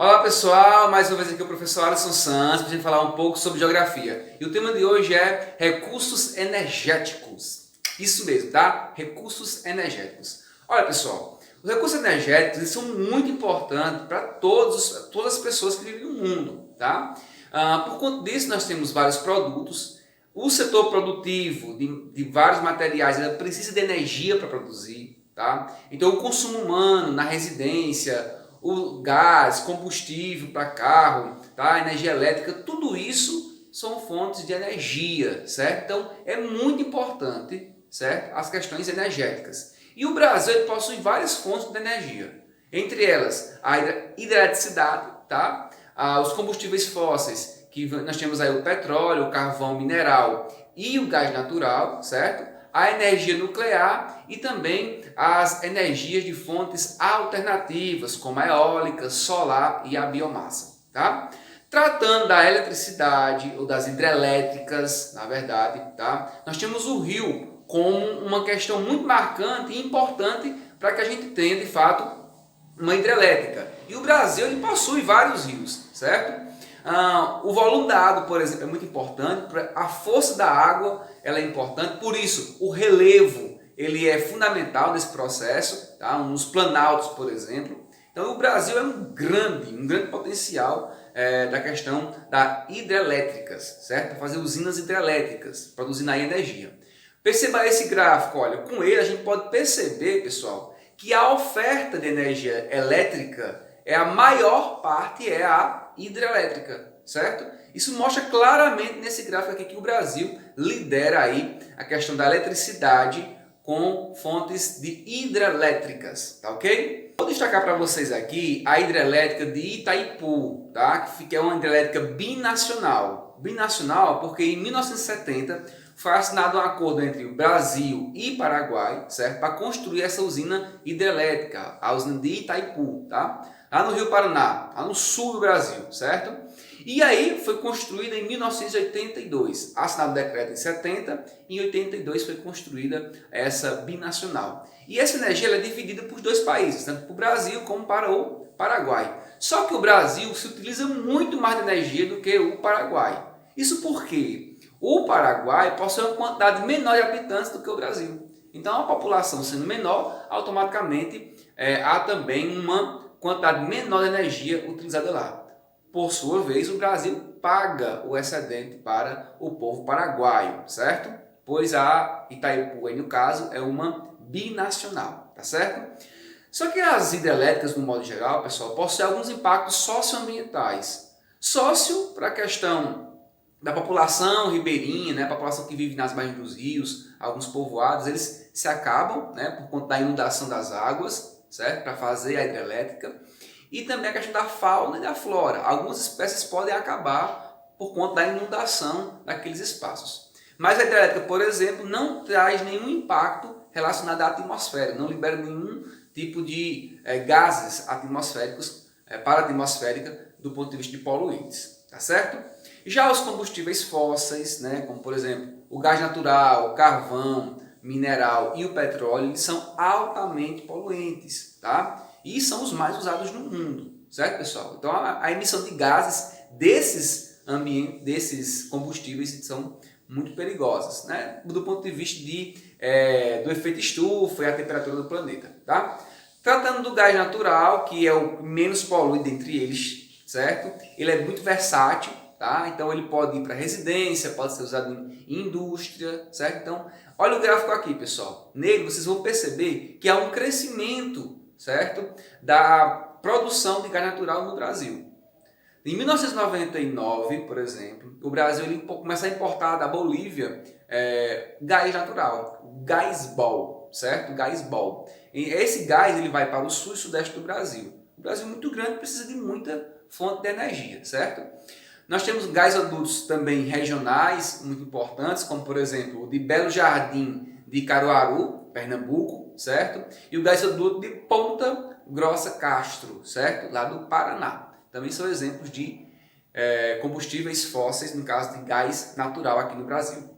Olá pessoal, mais uma vez aqui o professor Alisson Santos para a gente falar um pouco sobre geografia. E o tema de hoje é recursos energéticos. Isso mesmo, tá? Recursos energéticos. Olha pessoal, os recursos energéticos eles são muito importantes para todas as pessoas que vivem no mundo, tá? Por conta disso nós temos vários produtos. O setor produtivo de vários materiais ele precisa de energia para produzir, tá? Então o consumo humano na residência, o gás, combustível para carro, tá? Energia elétrica, tudo isso são fontes de energia, certo? Então é muito importante, certo? As questões energéticas. E o Brasil ele possui várias fontes de energia, entre elas a hidroeletricidade, tá? Os combustíveis fósseis, que nós temos aí o petróleo, o carvão mineral e o gás natural, certo? A energia nuclear e também as energias de fontes alternativas, como a eólica, solar e a biomassa. Tá? Tratando da eletricidade ou das hidrelétricas, na verdade, tá? Nós temos o rio como uma questão muito marcante e importante para que a gente tenha, de fato, uma hidrelétrica. E o Brasil ele possui vários rios, certo? O volume da água, por exemplo, é muito importante, a força da água ela é importante, por isso o relevo ele é fundamental nesse processo, tá? Nos planaltos, por exemplo. Então o Brasil é um grande potencial da questão das hidrelétricas, certo? Para fazer usinas hidrelétricas, produzindo aí energia. Perceba esse gráfico, olha, com ele a gente pode perceber, pessoal, que a oferta de energia elétrica a maior parte é a hidrelétrica, certo? Isso mostra claramente nesse gráfico aqui que o Brasil lidera aí a questão da eletricidade com fontes de hidrelétricas, tá ok? Vou destacar para vocês aqui a hidrelétrica de Itaipu, tá? Que é uma hidrelétrica binacional. Binacional porque em 1970 foi assinado um acordo entre o Brasil e Paraguai, certo? Para construir essa usina hidrelétrica, a usina de Itaipu, tá? Lá no Rio Paraná, lá no sul do Brasil, certo? E aí foi construída em 1982, assinado o decreto em 70, em 82 foi construída essa binacional. E essa energia ela é dividida por dois países, tanto para o Brasil como para o Paraguai. Só que o Brasil se utiliza muito mais de energia do que o Paraguai. Isso porque o Paraguai possui uma quantidade menor de habitantes do que o Brasil. Então a população sendo menor, automaticamente há também uma quantidade menor de energia utilizada lá. Por sua vez, o Brasil paga o excedente para o povo paraguaio, certo? Pois a Itaipu, aí no caso, é uma binacional, tá certo? Só que as hidrelétricas, no modo geral, pessoal, possuem alguns impactos socioambientais. Sócio para a questão da população ribeirinha, né, a população que vive nas margens dos rios, alguns povoados, eles se acabam, né, por conta da inundação das águas, certo? Para fazer a hidrelétrica. E também a questão da fauna e da flora. Algumas espécies podem acabar por conta da inundação daqueles espaços. Mas a hidrelétrica, por exemplo, não traz nenhum impacto relacionado à atmosfera, não libera nenhum tipo de gases atmosféricos, para-atmosférica, do ponto de vista de poluentes, tá certo? Já os combustíveis fósseis, né, como por exemplo o gás natural, o carvão, mineral e o petróleo, eles são altamente poluentes, tá? E são os mais usados no mundo, certo, pessoal? Então a emissão de gases desses combustíveis são muito perigosas, né? Do ponto de vista do efeito estufa e a temperatura do planeta, tá? Tratando do gás natural, que é o menos poluído entre eles, certo? Ele é muito versátil, tá? Então ele pode ir para residência, pode ser usado em indústria, certo? Então, olha o gráfico aqui, pessoal. Nele vocês vão perceber que há um crescimento, certo? Da produção de gás natural no Brasil. Em 1999, por exemplo, o Brasil ele começa a importar da Bolívia gás natural, gás bol, certo? Gás bol. E esse gás ele vai para o sul e sudeste do Brasil. O Brasil é muito grande, precisa de muita fonte de energia, certo? Nós temos gasodutos também regionais muito importantes, como por exemplo o de Belo Jardim de Caruaru, Pernambuco, certo? E o gasoduto de Ponta Grossa Castro, certo? Lá do Paraná. Também são exemplos de combustíveis fósseis, no caso de gás natural aqui no Brasil.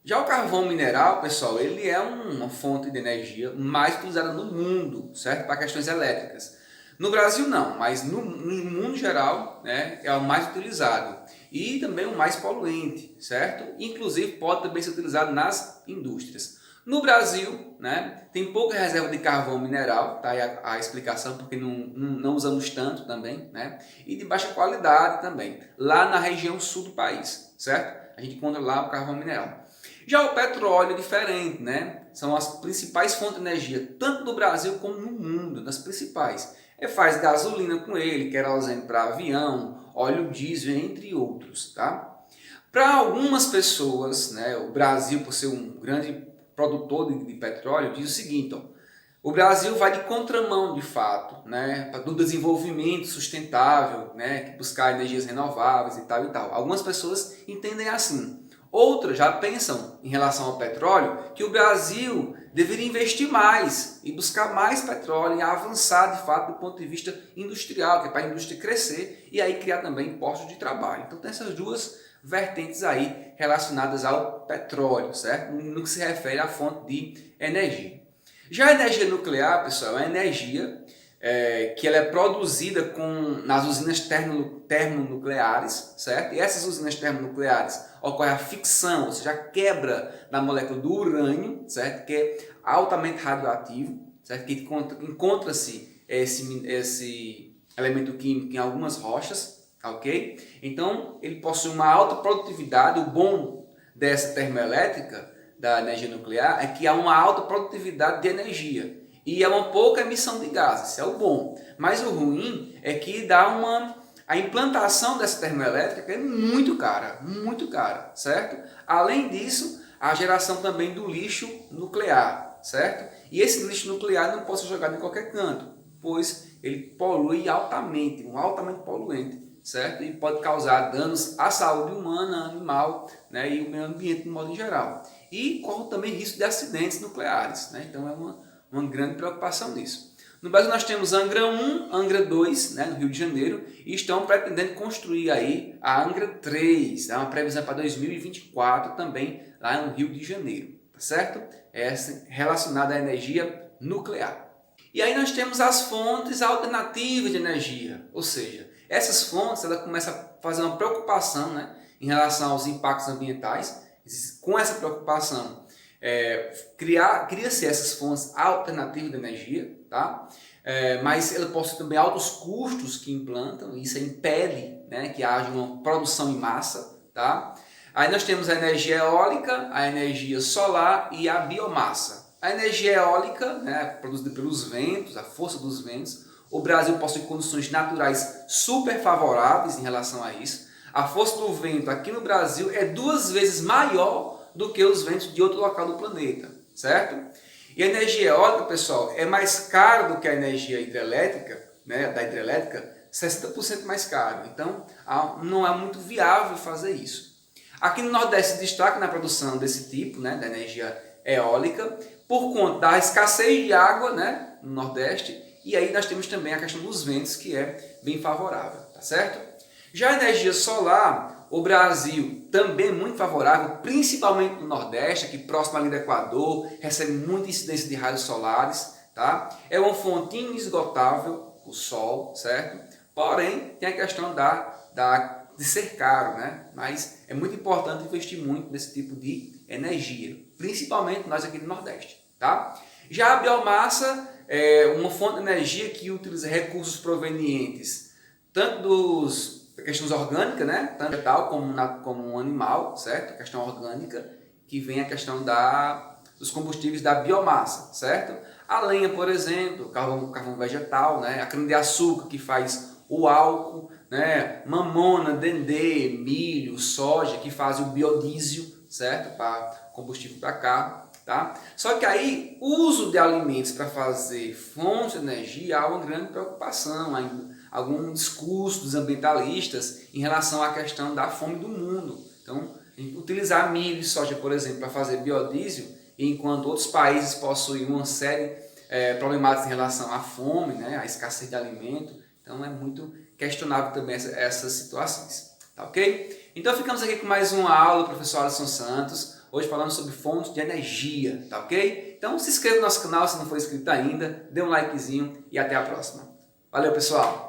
Já o carvão mineral, pessoal, ele é uma fonte de energia mais utilizada no mundo, certo? Para questões elétricas. No Brasil não, mas no mundo geral, né, é o mais utilizado e também o mais poluente, certo? Inclusive pode também ser utilizado nas indústrias. No Brasil, né, tem pouca reserva de carvão mineral, tá aí a explicação, porque não usamos tanto também, né? E de baixa qualidade também, lá na região sul do país, certo? A gente encontra lá o carvão mineral. Já o petróleo é diferente, né? São as principais fontes de energia, tanto no Brasil como no mundo, das principais. Faz gasolina com ele, querosene para avião, óleo diesel, entre outros, tá? Para algumas pessoas, né, o Brasil, por ser um grande produtor de petróleo, diz o seguinte, ó, o Brasil vai de contramão, de fato, né, do desenvolvimento sustentável, né, buscar energias renováveis e tal e tal. Algumas pessoas entendem assim. Outras já pensam, em relação ao petróleo, que o Brasil deveria investir mais e buscar mais petróleo e avançar, de fato, do ponto de vista industrial, que é para a indústria crescer e aí criar também postos de trabalho. Então tem essas duas vertentes aí relacionadas ao petróleo, certo? No que se refere à fonte de energia. Já a energia nuclear, pessoal, é uma energia que ela é produzida nas usinas termonucleares, certo? E essas usinas termonucleares ocorre a fissão, ou seja, a quebra da molécula do urânio, certo? Que é altamente radioativo, certo? Que encontra-se esse elemento químico em algumas rochas, ok? Então, ele possui uma alta produtividade. O bom dessa termoelétrica, da energia nuclear, é que há uma alta produtividade de energia e é uma pouca emissão de gases, isso é o bom. Mas o ruim é que a implantação dessa termoelétrica é muito cara, certo? Além disso, a geração também do lixo nuclear, certo? E esse lixo nuclear não pode ser jogado em qualquer canto, pois ele polui altamente, altamente poluente, certo? E pode causar danos à saúde humana, animal, né? E o meio ambiente no modo geral. E corre também risco de acidentes nucleares, né? Então é uma grande preocupação nisso. No Brasil nós temos Angra 1, Angra 2, né, no Rio de Janeiro, e estão pretendendo construir aí a Angra 3, é uma previsão para 2024 também lá no Rio de Janeiro, tá certo? Essa relacionada à energia nuclear. E aí nós temos as fontes alternativas de energia, ou seja, essas fontes ela começam a fazer uma preocupação, né, em relação aos impactos ambientais. Com essa preocupação, cria-se essas fontes alternativas de energia, tá? Mas ela possui também altos custos que implantam, e isso impede, né, que haja uma produção em massa, tá? Aí nós temos a energia eólica, a energia solar e a biomassa. A energia eólica, né, produzida pelos ventos, a força dos ventos. O Brasil possui condições naturais super favoráveis em relação a isso. A força do vento aqui no Brasil é 2 vezes maior do que os ventos de outro local do planeta, certo? E a energia eólica, pessoal, é mais cara do que a energia hidrelétrica, né, da hidrelétrica, 60% mais caro. Então, não é muito viável fazer isso. Aqui no Nordeste se destaca na produção desse tipo, né, da energia eólica, por conta da escassez de água, né, no Nordeste, e aí nós temos também a questão dos ventos, que é bem favorável, tá certo? Já a energia solar, o Brasil também é muito favorável, principalmente no Nordeste, aqui próximo ali do Equador, recebe muita incidência de raios solares, tá? É uma fonte inesgotável, o sol, certo? Porém, tem a questão de ser caro, né? Mas é muito importante investir muito nesse tipo de energia, principalmente nós aqui no Nordeste, tá? Já a biomassa é uma fonte de energia que utiliza recursos provenientes tanto da questão orgânica, né? Tanto vegetal como animal, certo? A questão orgânica, que vem a questão dos combustíveis da biomassa, certo? A lenha, por exemplo, carvão vegetal, né? A cana-de-açúcar, que faz o álcool, né? Mamona, dendê, milho, soja, que faz o biodiesel, certo? Para combustível para carro, tá? Só que aí, o uso de alimentos para fazer fontes de energia há uma grande preocupação ainda. Alguns discursos dos ambientalistas em relação à questão da fome do mundo. Então, utilizar milho e soja, por exemplo, para fazer biodiesel, enquanto outros países possuem uma série de problemáticas em relação à fome, né, à escassez de alimento. Então, é muito questionável também essas situações. Tá ok? Então, ficamos aqui com mais uma aula do professor Alisson Santos. Hoje falando sobre fontes de energia. Tá ok? Então, se inscreva no nosso canal se não for inscrito ainda, dê um likezinho e até a próxima. Valeu, pessoal!